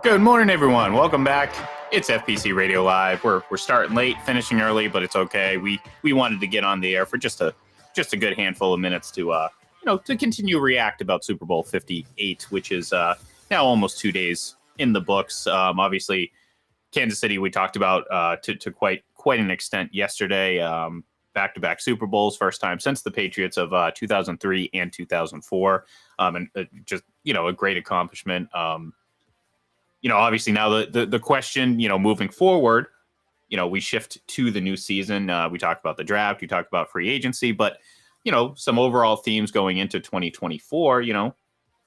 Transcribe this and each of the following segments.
Good morning, everyone. Welcome back. It's FPC Radio Live. We're starting late, finishing early, but it's okay. We wanted to get on the air for just a good handful of minutes to to continue to react about Super Bowl 58, which is now almost 2 days in the books. Obviously, Kansas City we talked about to quite an extent yesterday. Back-to-back Super Bowls, first time since the Patriots of 2003 and 2004, and just a great accomplishment. Obviously now the question, moving forward, we shift to the new season. We talked about the draft, we talked about free agency, but, some overall themes going into 2024,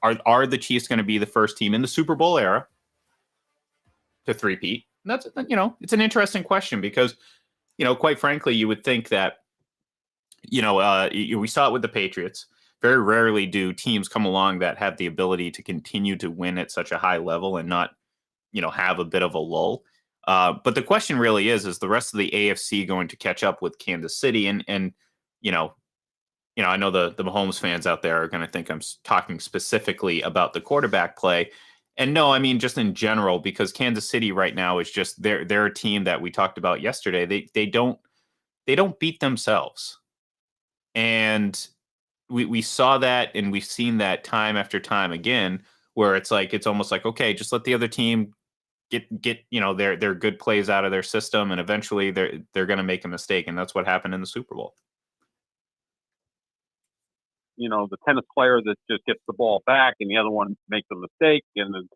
are the Chiefs going to be the first team in the Super Bowl era to three-peat? And that's, it's an interesting question because, quite frankly, you would think that, we saw it with the Patriots. Very rarely do teams come along that have the ability to continue to win at such a high level and not, have a bit of a lull. But the question really is the rest of the AFC going to catch up with Kansas City? And I know the Mahomes fans out there are going to think I'm talking specifically about the quarterback play. And no, I mean, just in general, because Kansas City right now is just, they're a team that we talked about yesterday. They don't beat themselves. And we saw that, and we've seen that time after time again, where it's almost like, okay, just let the other team get their good plays out of their system, and eventually they're going to make a mistake, and that's what happened in the Super Bowl. The tennis player that just gets the ball back and the other one makes a mistake, and the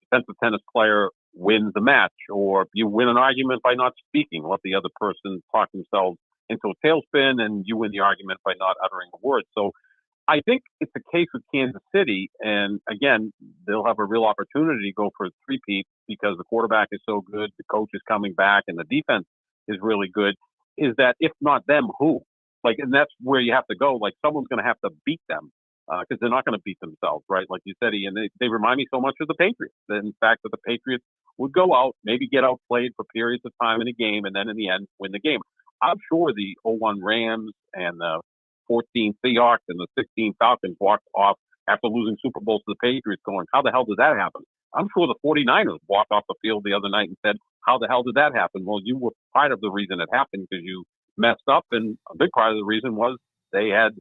defensive tennis player wins the match. Or you win an argument by not speaking, let the other person talk themselves into a tailspin, and you win the argument by not uttering a word. So I think it's the case with Kansas City, and again, they'll have a real opportunity to go for a three-peat because the quarterback is so good, the coach is coming back, and the defense is really good. Is that if not them, who? And that's where you have to go. Someone's going to have to beat them because they're not going to beat themselves, right? Like you said, Ian, they remind me so much of the Patriots. In fact, that the Patriots would go out, maybe get outplayed for periods of time in a game, and then in the end, win the game. I'm sure the 0-1 Rams and the 14 Seahawks and the 16 Falcons walked off after losing Super Bowls to the Patriots going, how the hell did that happen? I'm sure the 49ers walked off the field the other night and said, how the hell did that happen? Well, you were part of the reason it happened because you messed up, and a big part of the reason was they had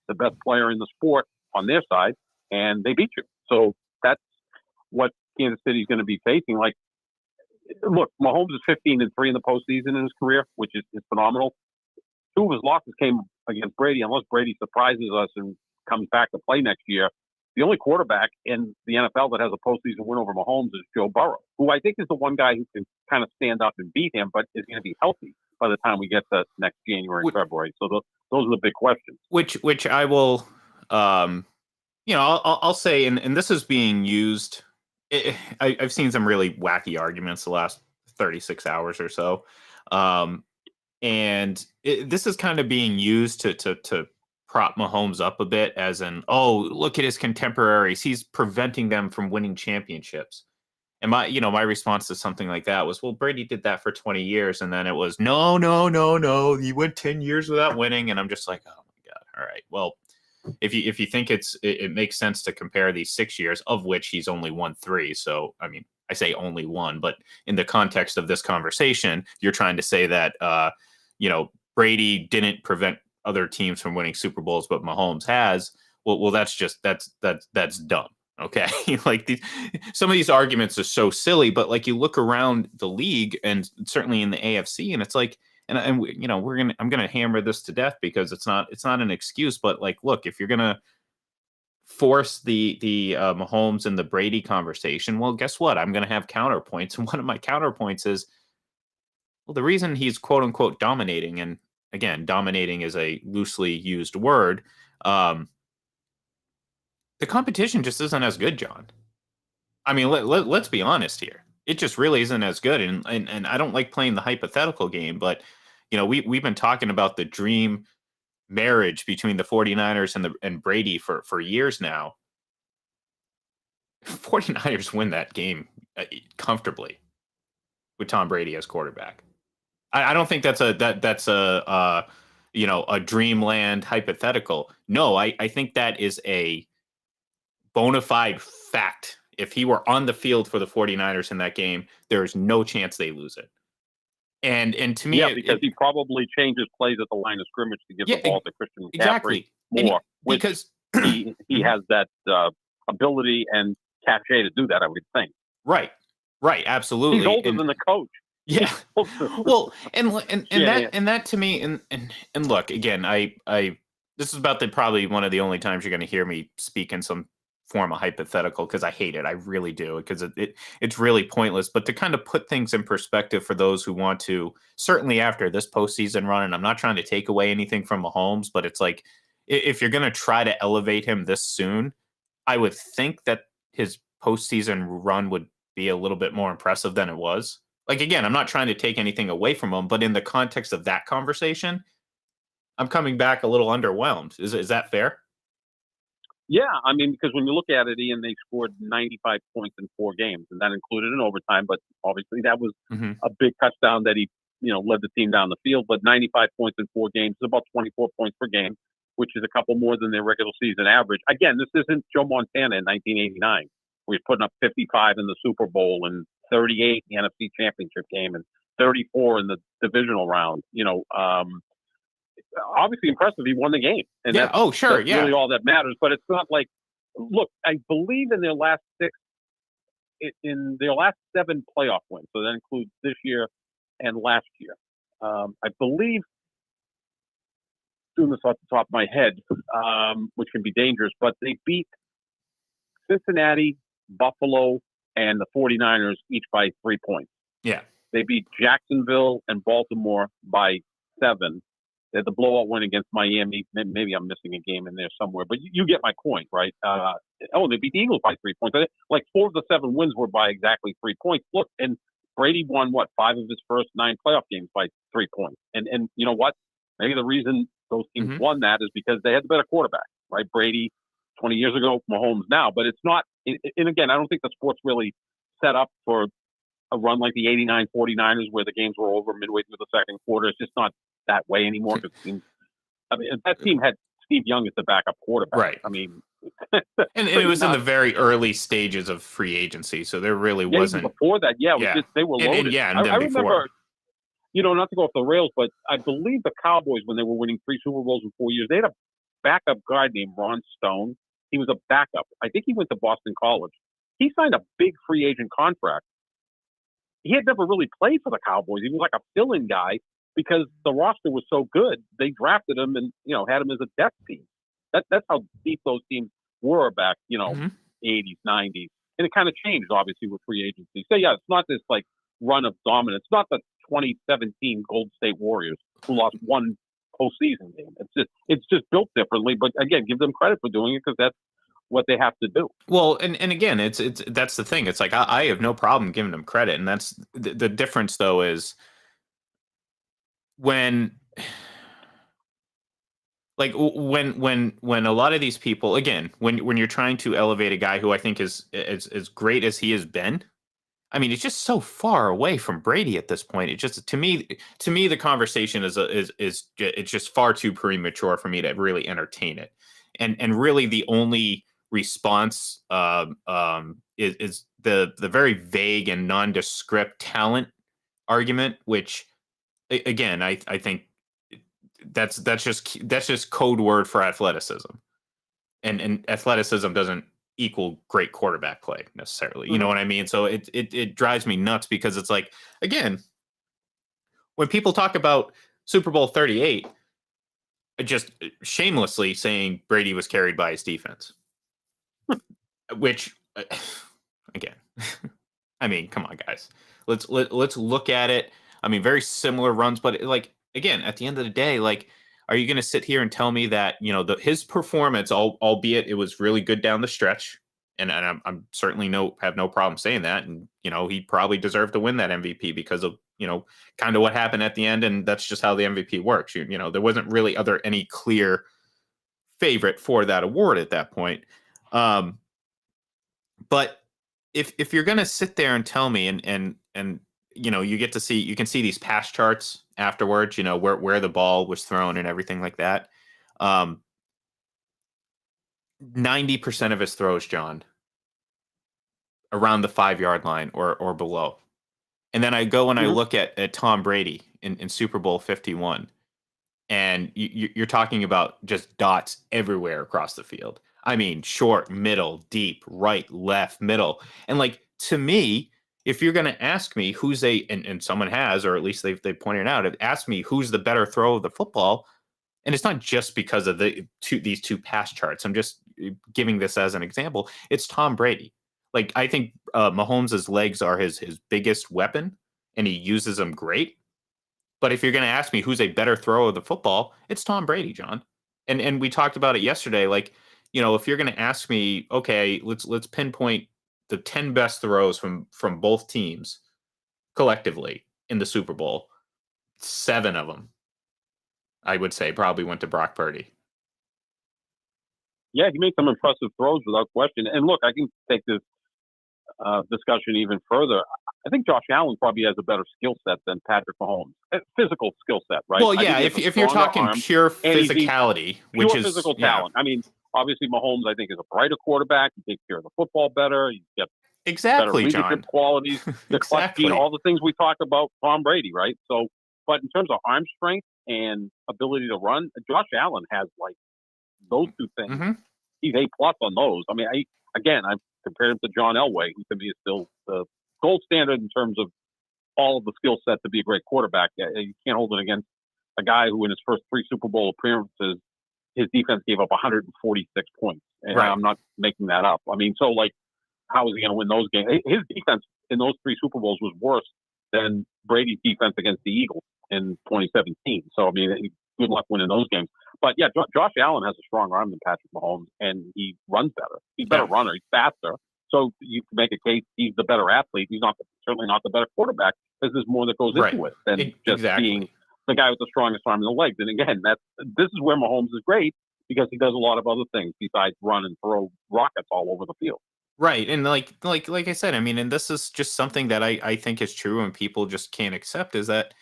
the best player in the sport on their side, and they beat you. So that's what Kansas City is going to be facing. Look, Mahomes is 15-3 in the postseason in his career, which is phenomenal. Two of his losses came against Brady. Unless Brady surprises us and comes back to play next year, the only quarterback in the NFL that has a postseason win over Mahomes is Joe Burrow, who I think is the one guy who can kind of stand up and beat him, but is going to be healthy by the time we get to next January and February. So those are the big questions. Which I will, I'll say, and this is being used. I've seen some really wacky arguments the last 36 hours or so. And this is kind of being used to prop Mahomes up a bit, as in, oh, look at his contemporaries. He's preventing them from winning championships. And my response to something like that was, well, Brady did that for 20 years. And then it was, no. He went 10 years without winning. And I'm just like, oh my God. All right. Well, if you think it makes sense to compare these 6 years, of which he's only won 3. So, I mean, I say only one, but in the context of this conversation, you're trying to say that, Brady didn't prevent other teams from winning Super Bowls, but Mahomes has. Well, that's dumb. Okay. Some of these arguments are so silly, but you look around the league and certainly in the AFC, and it's I'm going to hammer this to death because it's not an excuse, but look, if you're going to force the Mahomes and the Brady conversation, well, guess what? I'm going to have counterpoints. And one of my counterpoints is, well, the reason he's quote unquote dominating, and again, dominating is a loosely used word. The competition just isn't as good, John. I mean, let's be honest here. It just really isn't as good. And I don't like playing the hypothetical game, but we've been talking about the dream marriage between the 49ers and Brady for years now. 49ers win that game comfortably with Tom Brady as quarterback. I don't think that's a dreamland hypothetical. No, I think that is a bona fide fact if he were on the field for the 49ers in that game, there is no chance they lose it. And to me, yeah, because he probably changes plays at the line of scrimmage to give the ball to Christian McCaffrey exactly more, because he has that ability and cachet to do that, I would think. Right, absolutely. He's older than the coach. Yeah. Well, and that to me, and look, again, I this is about probably one of the only times you're going to hear me speak in some form of hypothetical, because I hate it. I really do, because it's really pointless. But to kind of put things in perspective for those who want to, certainly after this postseason run, and I'm not trying to take away anything from Mahomes, but it's like, if you're going to try to elevate him this soon, I would think that his postseason run would be a little bit more impressive than it was. Like, again, I'm not trying to take anything away from him, but in the context of that conversation, I'm coming back a little underwhelmed. Is that fair? Yeah, I mean, because when you look at it, Ian, they scored 95 points in 4 games, and that included an overtime. But obviously, that was a big touchdown that he, led the team down the field. But 95 points in 4 games is about 24 points per game, which is a couple more than their regular season average. Again, this isn't Joe Montana in 1989, where he's putting up 55 in the Super Bowl and 38 in the NFC Championship game and 34 in the divisional round. Obviously impressive. He won the game. And that's really all that matters. But it's not like, look, I believe in their last 7 playoff wins. So that includes this year and last year. I believe, doing this off the top of my head, which can be dangerous, but they beat Cincinnati, Buffalo, and the 49ers each by 3 points. Yeah. They beat Jacksonville and Baltimore by 7. They had the blowout win against Miami. Maybe I'm missing a game in there somewhere, but you get my point, right? They beat the Eagles by 3 points. Like 4 of the 7 wins were by exactly 3 points. Look, and Brady won 5 of his first 9 playoff games by 3 points. And you know what? Maybe the reason those teams won that is because they had the better quarterback, right? Brady 20 years ago, Mahomes now. But it's not. And again, I don't think the sport's really set up for a run like the '89 49ers, where the games were over midway through the second quarter. It's just not that way anymore. That team had Steve Young as the backup quarterback. Right. I mean, and it was in the very early stages of free agency, so there really wasn't. Before that, they were loaded. I remember, not to go off the rails, but I believe the Cowboys, when they were winning 3 Super Bowls in 4 years, they had a backup guard named Ron Stone. He was a backup. I think he went to Boston College. He signed a big free agent contract. He had never really played for the Cowboys. He was like a fill-in guy because the roster was so good. They drafted him and, had him as a depth team. That's how deep those teams were back, 80s, 90s. And it kind of changed, obviously, with free agency. So, yeah, it's not this, run of dominance. It's not the 2017 Golden State Warriors who lost 1 postseason game. It's just built differently. But, again, give them credit for doing it because that's what they have to do. Well, and again, that's the thing. It's like I have no problem giving them credit, and that's the difference. Though is when a lot of these people, again, when you're trying to elevate a guy who I think is as great as he has been. I mean, it's just so far away from Brady at this point. It just to me the conversation is it's just far too premature for me to really entertain it, and really the only response is the very vague and nondescript talent argument, which again I think that's just code word for athleticism, and athleticism doesn't equal great quarterback play necessarily. You know what I mean? So it drives me nuts because it's like, again, when people talk about Super Bowl 38, just shamelessly saying Brady was carried by his defense. Which, again, I mean, come on, guys. Let's look at it. I mean, very similar runs, but again, at the end of the day, are you going to sit here and tell me that his performance, albeit it was really good down the stretch, and I'm certainly have no problem saying that, and he probably deserved to win that MVP because of kind of what happened at the end, and that's just how the MVP works. There wasn't really any clear favorite for that award at that point. But if you're going to sit there and tell me and you can see these pass charts afterwards, where the ball was thrown and everything like that. 90% of his throws, John, around the 5-yard line or below. And then I go and I Mhm. look at Tom Brady in Super Bowl 51, and you're talking about just dots everywhere across the field. I mean, short, middle, deep, right, left, middle. And like to me, if you're going to ask me who's and someone has, or at least they pointed out, it asked me who's the better throw of the football, and it's not just because of these two pass charts. I'm just giving this as an example. It's Tom Brady. Like I think Mahomes' legs are his biggest weapon, and he uses them great. But if you're going to ask me who's a better thrower of the football, it's Tom Brady, John. And we talked about it yesterday. Like, if you're going to ask me, okay, let's pinpoint the 10 best throws from both teams collectively in the Super Bowl, 7 of them, I would say, probably went to Brock Purdy. Yeah, he made some impressive throws without question. And look, I can take this discussion even further. I think Josh Allen probably has a better skill set than Patrick Mahomes. Physical skill set, right? Well, I think yeah, he has a if you're stronger talking arm, pure and physicality, which pure is physical yeah, talent. I mean, obviously Mahomes, I think, is a brighter quarterback. He takes care of the football better. He gets better exactly, leadership John. qualities, the clutch gene, Exactly. all the things we talk about Tom Brady, right? So, but in terms of arm strength and ability to run, Josh Allen has like those two things. Hmm. He's A+ on those. I mean, I've compared him to John Elway, who to me is still the gold standard in terms of all of the skill set to be a great quarterback. You can't hold it against a guy who, in his first 3 Super Bowl appearances, his defense gave up 146 points, and Right. I'm not making that up. I mean, so like, how is he going to win those games? His defense in those 3 Super Bowls was worse than Brady's defense against the Eagles in 2017. So I mean, good luck winning those games. But yeah, Josh Allen has a stronger arm than Patrick Mahomes, and he runs better. He's a better Yeah. runner. He's faster. So you can make a case he's the better athlete. He's certainly not the better quarterback, because there's more that goes Right. into it than just being Exactly. the guy with the strongest arm in the legs. And again, this is where Mahomes is great, because he does a lot of other things besides run and throw rockets all over the field. Right. And like I said, I mean, and this is just something that I think is true and people just can't accept is that,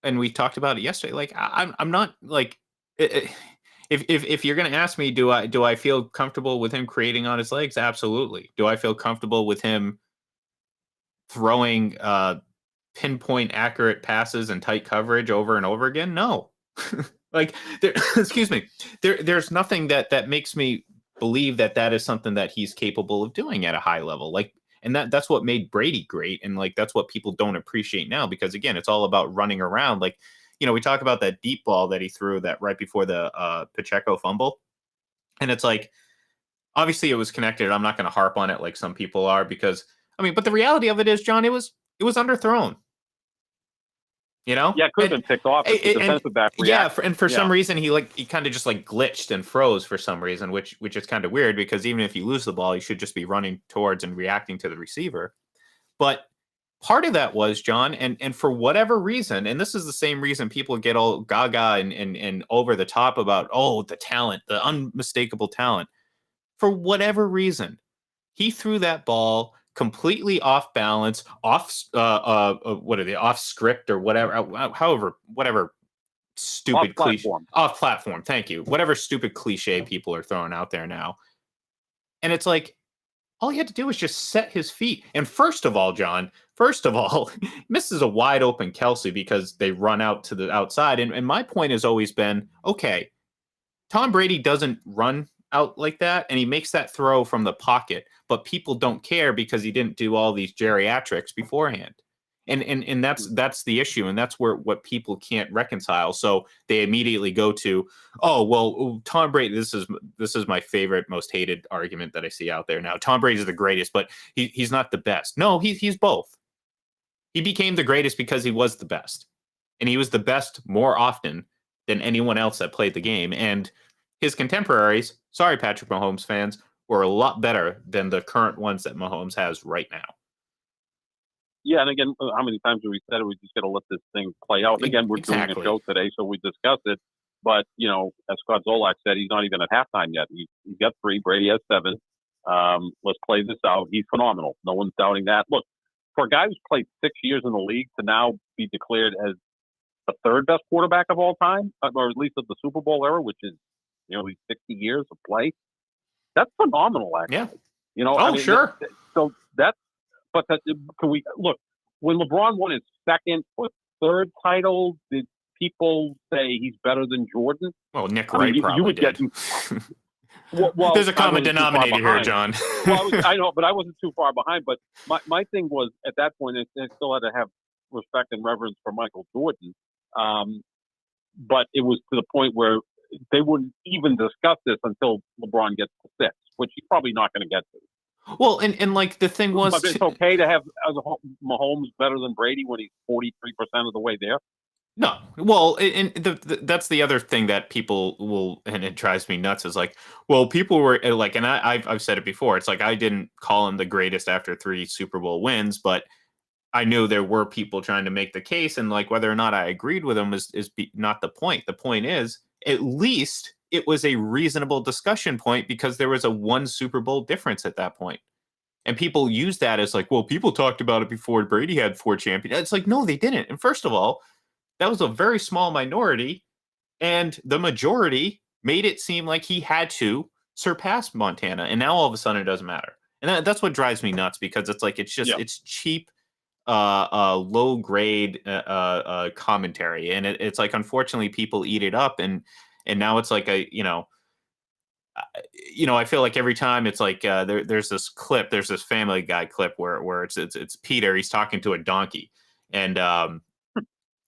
and we talked about it yesterday. Like I'm not like if you're gonna ask me, do I feel comfortable with him creating on his legs? Absolutely. Do I feel comfortable with him throwing pinpoint accurate passes and tight coverage over and over again? No. Like there, excuse me. There's nothing that makes me believe that is something that he's capable of doing at a high level. Like, and that's what made Brady great, and like that's what people don't appreciate now, because again, it's all about running around. Like, we talk about that deep ball that he threw that right before the Pacheco fumble, and it's like, obviously it was connected. I'm not going to harp on it like some people are, because I mean, but the reality of it is, John, it was underthrown. Yeah, it could have And been picked off if the defensive back yeah, reacted. and for Yeah. some reason he kind of just like glitched and froze for some reason, which is kind of weird, because even if you lose the ball, you should just be running towards and reacting to the receiver. But part of that was, John, and for whatever reason, and this is the same reason people get all gaga and over the top about, oh, the talent, the unmistakable talent. For whatever reason, he threw that ball completely off balance, what are they, off script or whatever, however, whatever Off stupid cliche, platform. off platform. Thank you. Whatever stupid cliche people are throwing out there now. And it's like, all he had to do was just set his feet. And first of all, John, misses a wide open Kelsey because they run out to the outside. And my point has always been, okay, Tom Brady doesn't run out like that, and he makes that throw from the pocket, but people don't care because he didn't do all these geriatrics beforehand. And that's the issue, and that's where what people can't reconcile. So they immediately go to, oh well, Tom Brady. This is my favorite, most hated argument that I see out there now. Tom Brady is the greatest, but he's not the best. No, he's both. He became the greatest because he was the best, and he was the best more often than anyone else that played the game. And his contemporaries, sorry, Patrick Mahomes fans, were a lot better than the current ones that Mahomes has right now. Yeah, and again, how many times have we said it? We just got to let this thing play out. And again, we're doing a show today, so we discuss it. But, as Scott Zolak said, he's not even at halftime yet. He's got 3. Brady has 7. Let's play this out. He's phenomenal. No one's doubting that. Look, for a guy who's played 6 years in the league to now be declared as the 3rd best quarterback of all time, or at least of the Super Bowl era, which is nearly 60 years of play, that's phenomenal, actually. Yeah. Oh, sure. So that's, but that, can we look, when LeBron won his second or third title, did people say he's better than Jordan? Well, Nick Wright you probably would did. get, well, There's a common denominator here, John. Well, I know, but I wasn't too far behind. But my thing was, at that point, I still had to have respect and reverence for Michael Jordan. But it was to the point where they wouldn't even discuss this until LeBron gets to 6, which he's probably not going to get to. Well, and like the thing was, but it's okay to have Mahomes better than Brady when he's 43% of the way there. No, well, and that's the other thing that people will, and it drives me nuts, is like, well, people were like, and I've said it before. It's like I didn't call him the greatest after 3 Super Bowl wins, but I knew there were people trying to make the case, and like whether or not I agreed with him is not the point. The point is, at least it was a reasonable discussion point because there was a 1 Super Bowl difference at that point. And people use that as like, well, people talked about it before Brady had 4 champions. It's like, no, they didn't. And first of all, that was a very small minority, and the majority made it seem like he had to surpass Montana. And now all of a sudden it doesn't matter. And that's what drives me nuts, because it's like, it's just, it's cheap, low grade commentary. And it's like, unfortunately, people eat it up. And now it's like I feel like every time it's like there's this clip, there's this Family Guy clip where it's Peter, he's talking to a donkey, and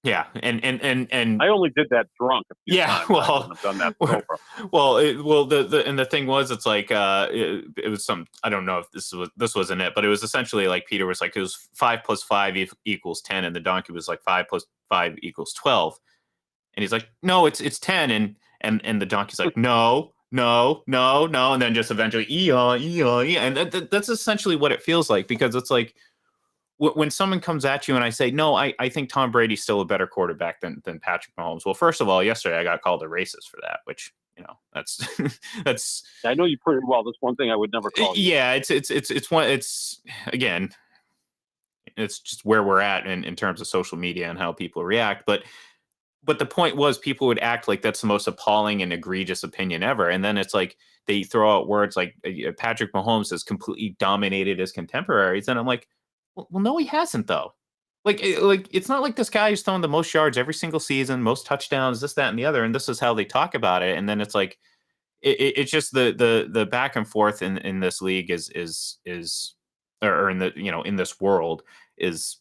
yeah, and I only did that drunk. Yeah, well, I've done that sober. The thing was, it's like it was some, I don't know if this wasn't it, but it was essentially like Peter was like, it was 5 plus 5 equals 10, and the donkey was like 5 plus 5 equals 12, and he's like, no, it's 10, and the donkey's like, no, and then just eventually and that's essentially what it feels like, because it's like, when someone comes at you and I say, no, I think Tom Brady's still a better quarterback than Patrick Mahomes. Well, first of all, yesterday I got called a racist for that, which, that's that's. I know you pretty well. That's one thing I would never call you. Yeah, it's again, it's just where we're at in terms of social media and how people react. But the point was, people would act like that's the most appalling and egregious opinion ever. And then it's like they throw out words like Patrick Mahomes has completely dominated his contemporaries. And I'm like, well, no, he hasn't, though. Like it's not like this guy who's throwing the most yards every single season, most touchdowns, this, that, and the other. And this is how they talk about it. And then it's like, it's just the back and forth in this league is or in the, in this world is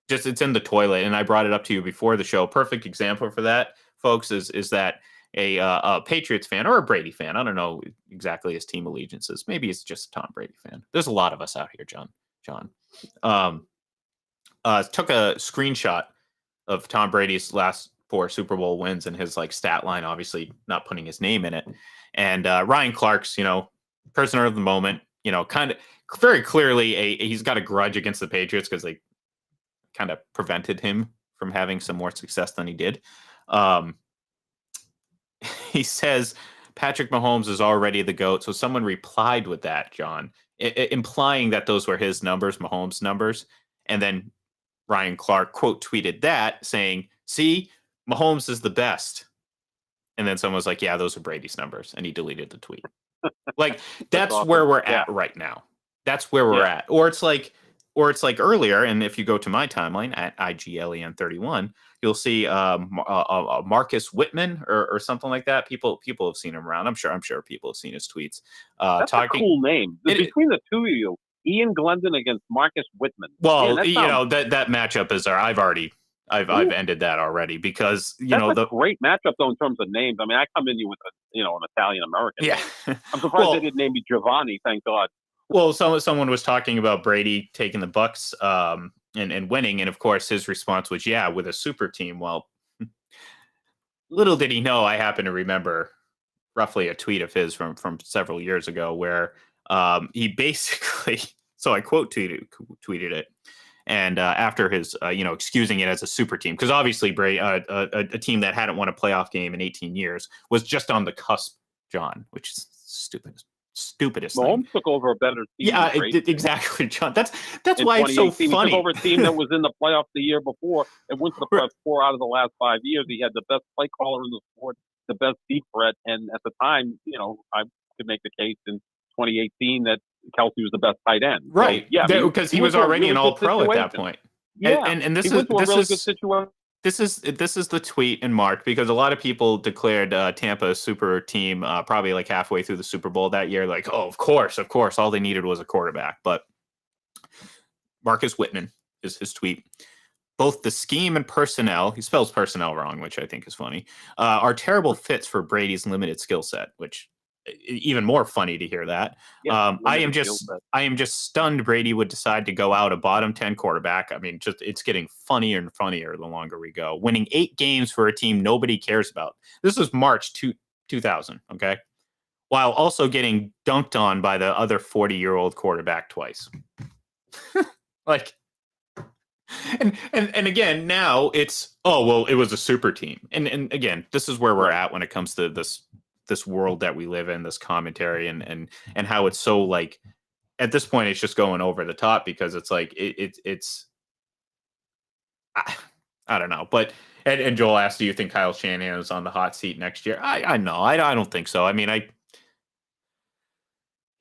just, it's in the toilet. And I brought it up to you before the show. Perfect example for that, folks, is that a Patriots fan or a Brady fan, I don't know exactly his team allegiances. Maybe it's just a Tom Brady fan. There's a lot of us out here, John. Took a screenshot of Tom Brady's last 4 Super Bowl wins and his like stat line, obviously not putting his name in it. And Ryan Clark's, prisoner of the moment, kind of very clearly he's got a grudge against the Patriots because they kind of prevented him from having some more success than he did. He says Patrick Mahomes is already the GOAT. So someone replied with that, John, implying that those were his numbers, Mahomes' numbers. And then Ryan Clark quote tweeted that, saying, see, Mahomes is the best. And then someone was like, yeah, those are Brady's numbers. And he deleted the tweet. Like, that's awesome. Where we're at right now. That's where we're at. Or it's like earlier, and if you go to my timeline at IGLEN31, you'll see Marcus Whitman or something like that. People have seen him around. I'm sure people have seen his tweets. That's a cool name. Between the two of you, Ian Glendon against Marcus Whitman. Well, man, that matchup is I've ended that already, because that's a great matchup though in terms of names. I mean, I come in you with an Italian American. Yeah, I'm surprised they didn't name me Giovanni. Thank God. Well, someone was talking about Brady taking the Bucks and winning, and of course his response was, "Yeah, with a super team." Well, little did he know, I happen to remember roughly a tweet of his from several years ago where he basically, so I quote tweeted it, and after his excusing it as a super team, because obviously Brady, a team that hadn't won a playoff game in 18 years, was just on the cusp, John, which is stupidest Mahomes thing. took over a better team. Yeah, exactly, John. That's why it's so funny. He took over a team that was in the playoffs the year before and went to the playoffs 4 out of the last 5 years. He had the best play caller in the sport, the best deep threat, and at the time, I could make the case in 2018 that Kelsey was the best tight end. Right. So, yeah, Because he was went to a already really an good all-pro at that situation. point. Yeah, And he went to a really good situation. this is the tweet in March, because a lot of people declared Tampa a super team probably like halfway through the Super Bowl that year. Like, oh, of course, all they needed was a quarterback. But Marcus Whitman is his tweet. Both the scheme and personnel, he spells personnel wrong, which I think is funny, are terrible fits for Brady's limited skill set, which even more funny to hear that. Yeah, I am just stunned Brady would decide to go out a bottom 10 quarterback. I mean, just it's getting funnier and funnier the longer we go. Winning 8 games for a team nobody cares about. This was March 2000, okay? While also getting dunked on by the other 40-year-old quarterback twice. Like, and again, now it's, oh, well, it was a super team. And again, this is where we're at when it comes to this world that we live in, this commentary and how it's so, like, at this point it's just going over the top, because it's like it's I don't know. But and Joel asked, do you think Kyle Shanahan is on the hot seat next year? I know. I don't think so. I mean,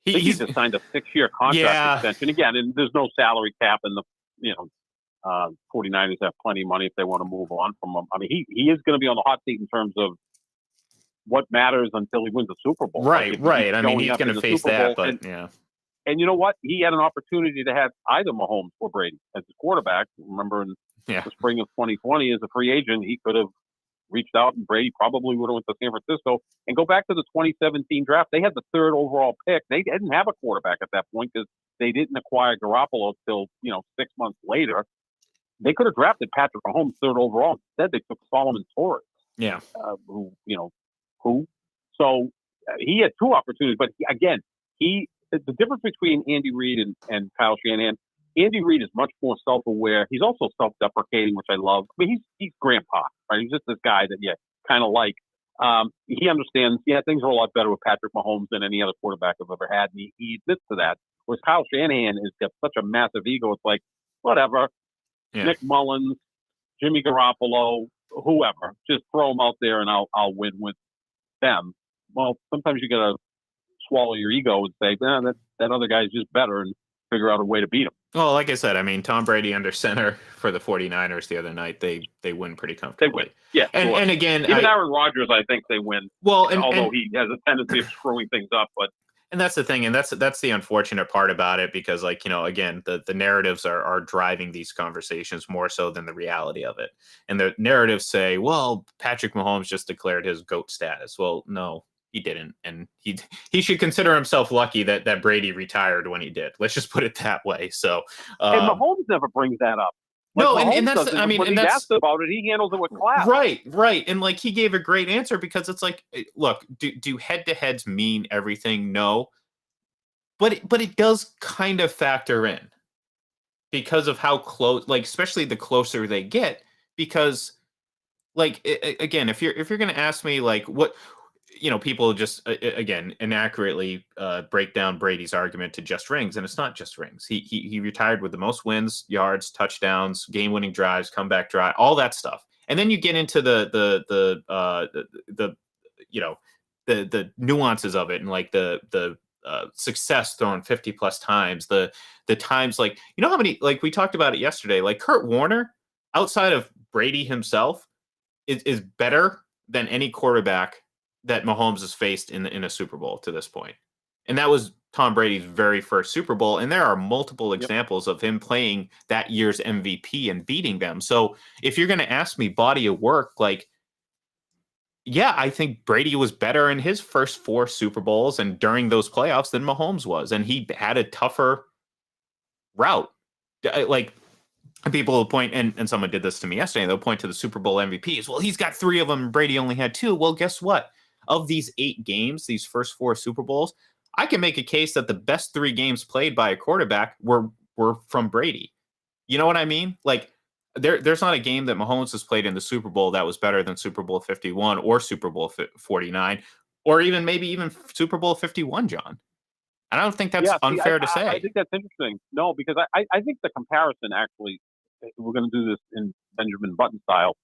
he just signed a 6-year contract extension again, and there's no salary cap, and the 49ers have plenty of money if they want to move on from him. I mean, he is going to be on the hot seat in terms of what matters until he wins the Super Bowl. Right. I mean, he's going to face that, but yeah. And you know what? He had an opportunity to have either Mahomes or Brady as his quarterback. Remember, in the spring of 2020, as a free agent, he could have reached out, and Brady probably would have went to San Francisco. And go back to the 2017 draft. They had the 3rd overall pick. They didn't have a quarterback at that point because they didn't acquire Garoppolo until 6 months later. They could have drafted Patrick Mahomes 3rd overall. Instead, they took Solomon Torres. Yeah. Who? So he had 2 opportunities, but the difference between Andy Reid and Kyle Shanahan, Andy Reid is much more self-aware. He's also self-deprecating, which I love. I mean, he's grandpa, right? He's just this guy that you kind of like. He understands, things are a lot better with Patrick Mahomes than any other quarterback I've ever had, and he admits to that. Whereas Kyle Shanahan has got such a massive ego, it's like, whatever. Yeah. Nick Mullins, Jimmy Garoppolo, whoever, just throw them out there and I'll win with them. Well, sometimes you got to swallow your ego and say, that other guy's just better, and figure out a way to beat him. Well, like I said, I mean, Tom Brady under center for the 49ers the other night, they win pretty comfortably. They win. Yeah. And again, even Aaron Rodgers, I think they win. Well, although he has a tendency of screwing things up, but. And that's the thing, and that's the unfortunate part about it, because, like, again, the narratives are driving these conversations more so than the reality of it. And the narratives say, well, Patrick Mahomes just declared his GOAT status. Well, no, he didn't, and he should consider himself lucky that Brady retired when he did. Let's just put it that way. So, and Mahomes never brings that up. Like, no, and that's, I mean, when and he's that's asked about it, he handles it with class. Right. And, like, he gave a great answer, because it's like, look, do head-to-heads mean everything? No. But it does kind of factor in, because of how close, like, especially the closer they get, because, like, again, if you're going to ask me, like, what, people just, again, inaccurately break down Brady's argument to just rings, and it's not just rings. He retired with the most wins, yards, touchdowns, game-winning drives, comeback drive, all that stuff. And then you get into the nuances of it, and, like, the success thrown 50 plus times, the times, like, how many, like, we talked about it yesterday, like, Kurt Warner outside of Brady himself is better than any quarterback that Mahomes has faced in a Super Bowl to this point. And that was Tom Brady's very first Super Bowl. And there are multiple examples of him playing that year's MVP and beating them. So if you're going to ask me body of work, like, yeah, I think Brady was better in his first 4 Super Bowls and during those playoffs than Mahomes was. And he had a tougher route. Like, people will point, and someone did this to me yesterday, they'll point to the Super Bowl MVPs. Well, he's got 3 of them, and Brady only had 2. Well, guess what? Of these 8 games, these first 4 Super Bowls, I can make a case that the best 3 games played by a quarterback were from Brady. You know what I mean? Like, there's not a game that Mahomes has played in the Super Bowl that was better than Super Bowl 51 or Super Bowl 49, or even Super Bowl 51, John. And I don't think that's unfair to say. I think that's interesting. No, because I think the comparison, actually, we're going to do this in Benjamin Button style.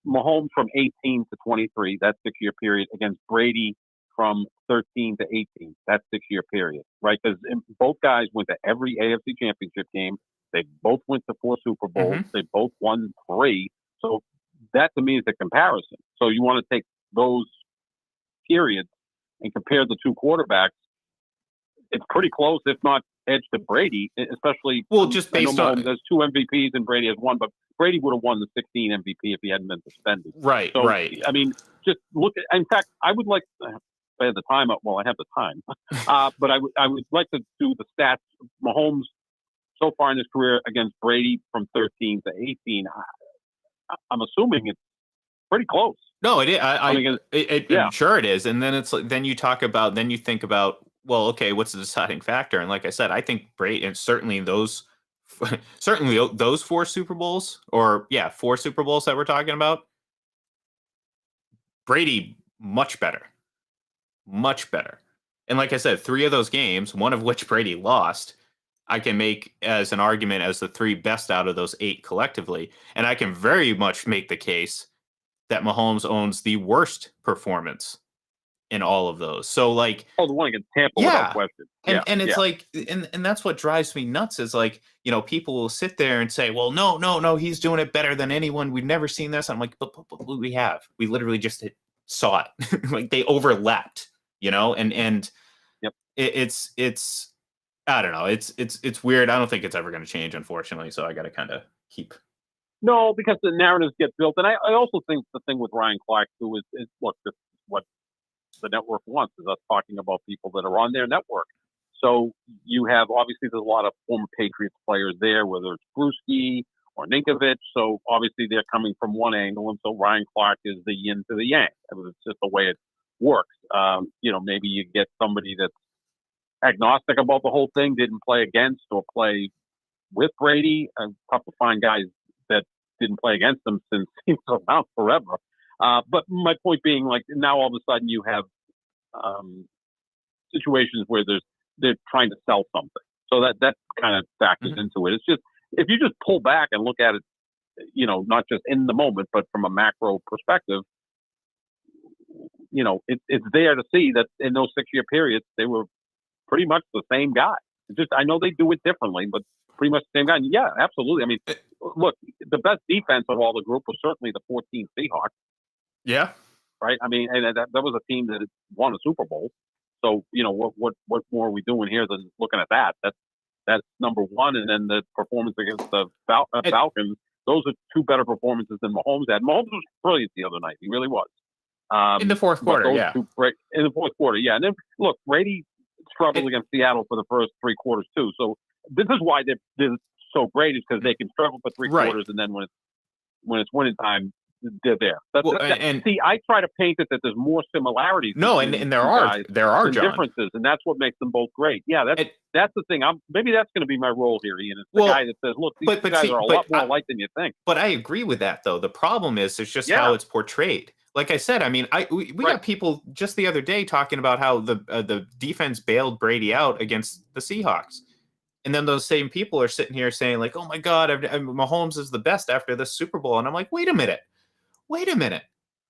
Mahomes from 18 to 23, that 6-year period, against Brady from 13 to 18, that 6-year period, right? Because both guys went to every AFC Championship game. They both went to 4 Super Bowls. Mm-hmm. They both won 3. So that to me is a comparison. So you want to take those periods and compare the two quarterbacks. It's pretty close, if not edge to Brady, especially. Well, just based on there's 2 MVPs and Brady has 1, but Brady would have won the 16 MVP if he hadn't been suspended. Right, so, right. I mean, just look at. In fact, I would like. I have the time. Well, I have the time, but I would like to do the stats. Mahomes so far in his career against Brady from 13 to 18. I'm assuming it's pretty close. No, it is. Yeah. Sure it is. And then it's like, then you think about, well, okay, what's the deciding factor? And like I said, I think Brady, and certainly those 4 Super Bowls, or 4 Super Bowls that we're talking about, Brady much better. And like I said, 3 of those games, one of which Brady lost, I can make as an argument as the 3 best out of those 8 collectively. And I can very much make the case that Mahomes owns the worst performance in all of those. So like, the one against Tampa, without question. And it's like, and that's what drives me nuts is like, people will sit there and say, well, no, he's doing it better than anyone. We've never seen this. I'm like, but we have. We literally just saw it. Like they overlapped, and yep. It's I don't know. It's weird. I don't think it's ever going to change, unfortunately. So I got to kind of keep. No, because the narratives get built, and I also think the thing with Ryan Clark too is look, this is what the network wants, is us talking about people that are on their network. So you have, obviously, there's a lot of former Patriots players there, whether it's Bruschi or Ninkovich. So obviously they're coming from one angle, and so Ryan Clark is the yin to the yang. I mean, it's just the way it works. Maybe you get somebody that's agnostic about the whole thing, didn't play against or play with Brady. Tough to find guys that didn't play against them since he's around forever. But my point being, like, now all of a sudden you have situations where they're trying to sell something. So that kind of factors into it. It's just, if you just pull back and look at it, not just in the moment, but from a macro perspective, it's there to see that in those 6-year periods, they were pretty much the same guy. It's just, I know they do it differently, but pretty much the same guy. And yeah, absolutely. I mean, look, the best defense of all the group was certainly the 14 Seahawks. Yeah. Right. I mean, and that was a team that had won a Super Bowl. So, what more are we doing here than looking at that? That's number one. And then the performance against the Falcons, those are 2 better performances than Mahomes had. Mahomes was brilliant the other night. He really was. In the fourth quarter, yeah. In the fourth quarter, yeah. And then, look, Brady struggled against Seattle for the first 3 quarters, too. So this is why they're so great, is because they can struggle for 3 quarters, and then when it's winning time, they're there. See, I try to paint it that there's more similarities. No, and there are John, differences, and that's what makes them both great. Yeah, that's the thing. Maybe that's going to be my role here, Ian. It's the guy that says, "Look, these guys are a lot more alike than you think." But I agree with that, though. The problem is it's just how it's portrayed. Like I said, I mean, we got people just the other day talking about how the defense bailed Brady out against the Seahawks. And then those same people are sitting here saying, like, oh, my God, Mahomes is the best after this Super Bowl. And I'm like, wait a minute.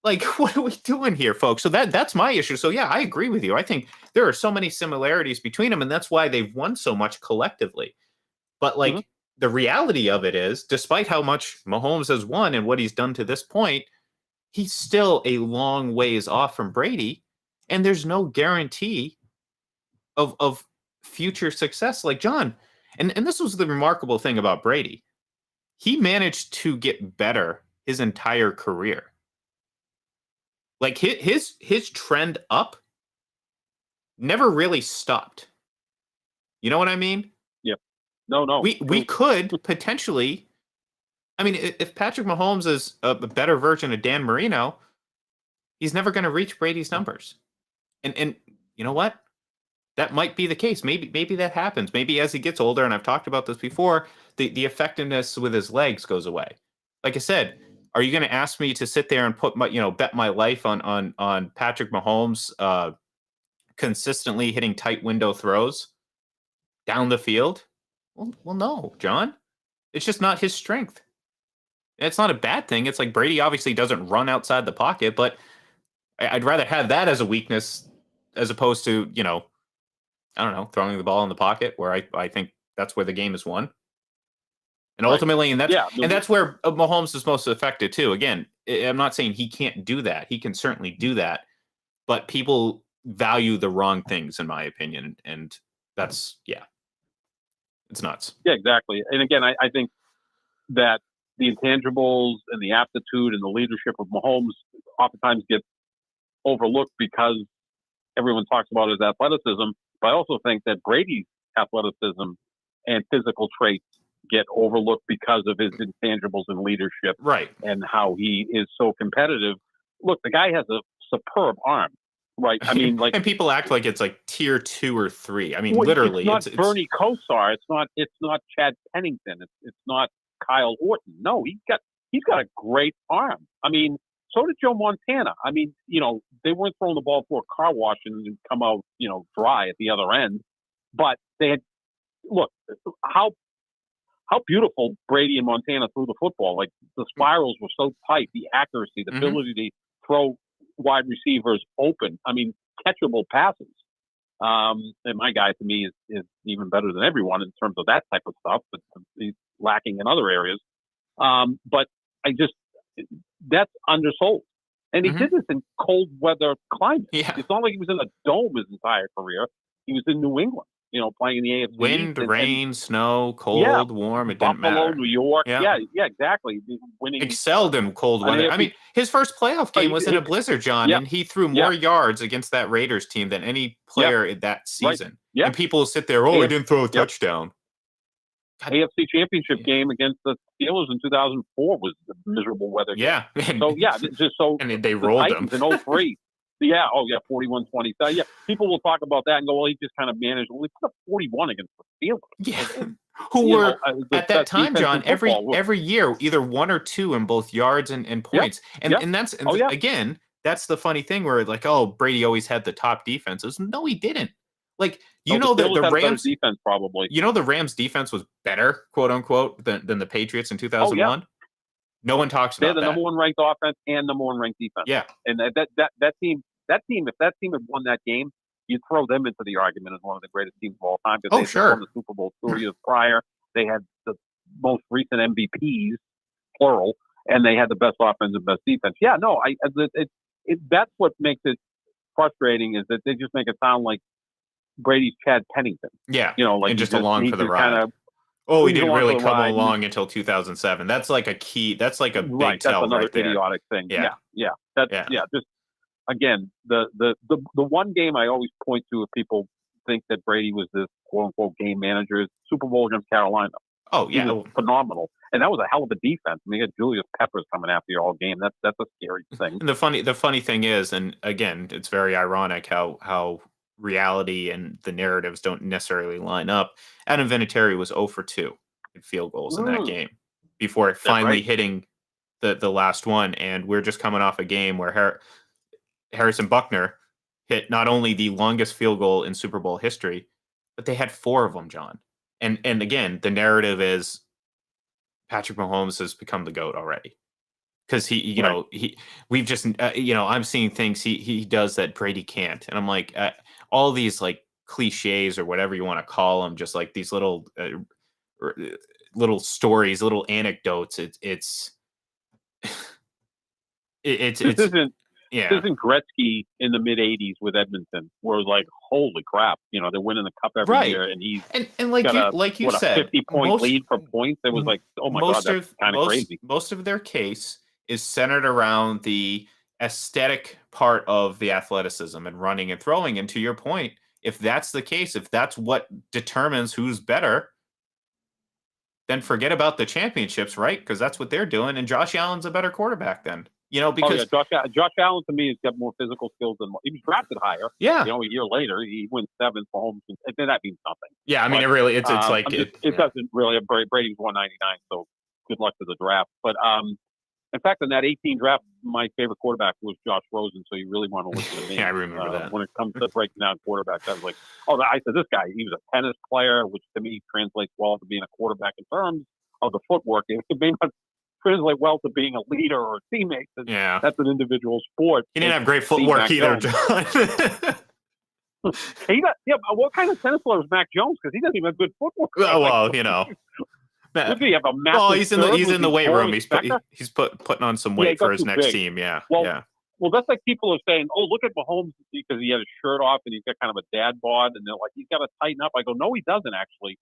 Like, what are we doing here, folks? So that's my issue. So, yeah, I agree with you. I think there are so many similarities between them, and that's why they've won so much collectively. But, like, the reality of it is, despite how much Mahomes has won and what he's done to this point, he's still a long ways off from Brady, and there's no guarantee of future success. Like, John, and this was the remarkable thing about Brady. He managed to get better his entire career. Like his trend up never really stopped. You know what I mean? Yep. No. We could potentially. I mean, if Patrick Mahomes is a better version of Dan Marino, he's never going to reach Brady's numbers. And you know what? That might be the case. Maybe that happens. Maybe as he gets older, and I've talked about this before, the effectiveness with his legs goes away. Like I said, are you going to ask me to sit there and put bet my life on Patrick Mahomes consistently hitting tight window throws down the field? Well, no, John. It's just not his strength. It's not a bad thing. It's like Brady obviously doesn't run outside the pocket, but I'd rather have that as a weakness as opposed to, I don't know, throwing the ball in the pocket, where I think that's where the game is won. And ultimately, and that's where Mahomes is most effective too. Again, I'm not saying he can't do that. He can certainly do that, but people value the wrong things, in my opinion, and that's it's nuts. Yeah, exactly. And again, I think that the intangibles and the aptitude and the leadership of Mahomes oftentimes get overlooked because everyone talks about his athleticism. But I also think that Brady's athleticism and physical traits get overlooked because of his intangibles and leadership, right? And how he is so competitive. Look, the guy has a superb arm, right? I mean, like, and people act like it's like tier 2 or 3. I mean, literally, it's not Bernie Kosar. It's not Chad Pennington. It's not Kyle Orton. No, he's got a great arm. I mean, so did Joe Montana. I mean, they weren't throwing the ball for a car wash and come out, dry at the other end. But they had, look, how beautiful Brady and Montana threw the football. Like, the spirals were so tight, the accuracy, the ability to throw wide receivers open. I mean, catchable passes. And my guy, to me, is even better than everyone in terms of that type of stuff, but he's lacking in other areas. But that's undersold. And he did this in cold weather climates. Yeah. It's not like he was in a dome his entire career. He was in New England, playing in the AFC. Wind, rain, snow, cold, warm, it didn't matter. Buffalo, New York. Yeah, exactly. Winning. Excelled in cold weather. I mean, his first playoff game was in a blizzard, John, and he threw more yards against that Raiders team than any player in that season. Right. Yeah. And people sit there, he didn't throw a touchdown. AFC Championship game against the Steelers in 2004 was a miserable weather game. Yeah. And they rolled them. in 03. 41-20. So, people will talk about that and go, well, he just kind of managed. Well, he put up 41 against the Steelers. Yeah. Who were, at that time, John, every year, either 1 or 2 in both yards and points. And that's, again, that's the funny thing where, like, Brady always had the top defenses. No, he didn't. Like, the Rams defense probably. The Rams defense was better, quote unquote, than the Patriots in 2001. No one talks about that. They're the number one ranked offense and number one ranked defense. Yeah. And that team, if that team had won that game, you'd throw them into the argument as one of the greatest teams of all time. Because they won the Super Bowl 2 years prior. They had the most recent MVPs, plural, and they had the best offense and best defense. Yeah, no, that's what makes it frustrating, is that they just make it sound like Brady's Chad Pennington. Yeah. Like, and just along for the ride. He didn't really come along until 2007. That's like a key. That's like a big tell. That's another right there. idiotic thing. Yeah. Just again, the one game I always point to if people think that Brady was this quote unquote game manager is Super Bowl against Carolina. Oh yeah, he was phenomenal, and that was a hell of a defense. I mean, you had Julius Peppers coming after you all game. That's a scary thing. And the funny thing is, and again, it's very ironic how reality and the narratives don't necessarily line up. Adam Vinatieri was 0 for 2 in field goals in that game before finally hitting the last one. And we're just coming off a game where Harrison Buckner hit not only the longest field goal in Super Bowl history, but they had 4 of them, John. And again, the narrative is Patrick Mahomes has become the GOAT already. Because we've just, I'm seeing things he does that Brady can't. And I'm like, all these like cliches or whatever you want to call them, just like these little stories, little anecdotes. This isn't Gretzky in the mid '80s with Edmonton, where it was like, holy crap, they're winning the cup every year, and he's and like you said, a 50-point lead for points. It was like, oh my god, that's kind of crazy. Most of their case is centered around the aesthetic part of the athleticism and running and throwing. And to your point, if that's the case, if that's what determines who's better, then forget about the championships, right? Because that's what they're doing. And Josh Allen's a better quarterback then. Because Josh Allen to me has got more physical skills than he was drafted higher. Yeah, a year later he wins 7 for Mahomes, and then that means nothing. Yeah, I mean, it's like it doesn't really. Brady's 199, so good luck to the draft. But in fact, in that 18 draft, my favorite quarterback was Josh Rosen. So you really want to listen to me. Yeah, I remember that. When it comes to breaking down quarterbacks, I was like, I said this guy. He was a tennis player, which to me translates well to being a quarterback in terms of the footwork. It may not translate well to being a leader or a teammate. That's an individual sport. He didn't have great footwork either, John. Yeah, but what kind of tennis player is Mac Jones? Because he doesn't even have good footwork. Well, you know. What did he have, a Well, massive he's serve? in the weight room. Becker? He's putting on some Yeah, he weight for got his too next big. team. Yeah, Well, yeah. Well, that's like people are saying, "Oh, look at Mahomes because he had his shirt off and he's got kind of a dad bod," and they're like, "He's got to tighten up." I go, "No, he doesn't actually,"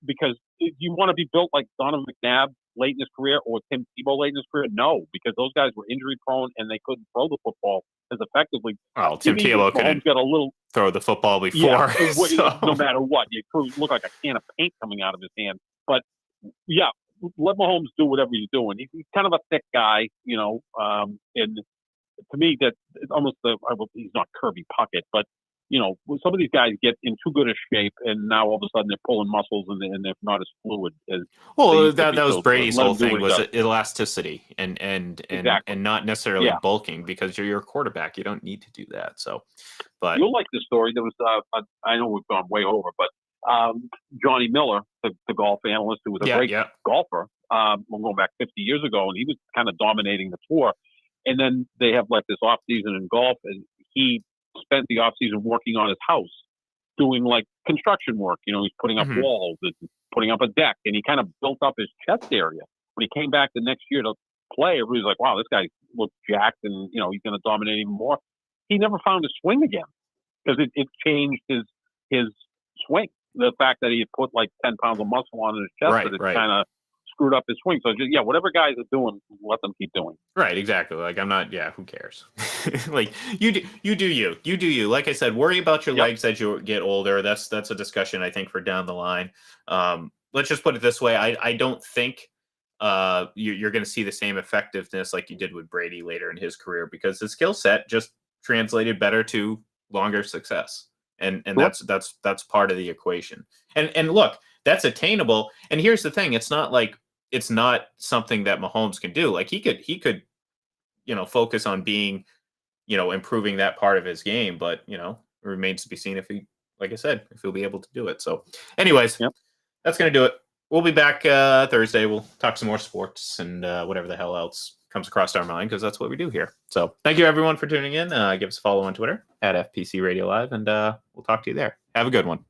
because if you want to be built like Donovan McNabb late in his career or Tim Tebow late in his career. No, because those guys were injury prone and they couldn't throw the football as effectively. Well, Tim Tebow couldn't got a little throw the football before. Yeah, So. no matter what, you look like a can of paint coming out of his hand. But yeah, let Mahomes do whatever he's doing. He's kind of a thick guy, and to me, that it's almost he's not Kirby Puckett, but some of these guys get in too good a shape, and now all of a sudden they're pulling muscles and they're not as fluid as. Well, that was Brady's whole thing was does. elasticity and Exactly. not necessarily bulking, because you're a quarterback. You don't need to do that. So, but you'll like this story. There was I know we've gone way over, but Johnny Miller, the golf analyst, who was a great golfer, we're going back 50 years ago, and he was kind of dominating the tour. And then they have like this off season in golf, and he spent the off season working on his house, doing like construction work. He's putting up walls and putting up a deck, and he kind of built up his chest area. When he came back the next year to play, everybody was like, "Wow, this guy looks jacked, and he's going to dominate even more." He never found his swing again because it changed his swing. The fact that he had put like 10 pounds of muscle on his chest, that it kind of screwed up his swing. So just, whatever guys are doing, let them keep doing. Right, exactly. Like I'm not. Yeah, who cares? Like you do you. Like I said, worry about your legs as you get older. That's a discussion I think for down the line. Let's just put it this way: I don't think you're going to see the same effectiveness like you did with Brady later in his career, because his skill set just translated better to longer success. And that's part of the equation. And look, that's attainable. And here's the thing: it's not something that Mahomes can do. Like he could, focus on being, improving that part of his game. But it remains to be seen if he, like I said, if he'll be able to do it. So, anyways, that's gonna do it. We'll be back Thursday. We'll talk some more sports and whatever the hell else comes across our mind, because that's what we do here. So thank you everyone for tuning in. Give us a follow on Twitter at FPC Radio Live, and we'll talk to you there. Have a good one.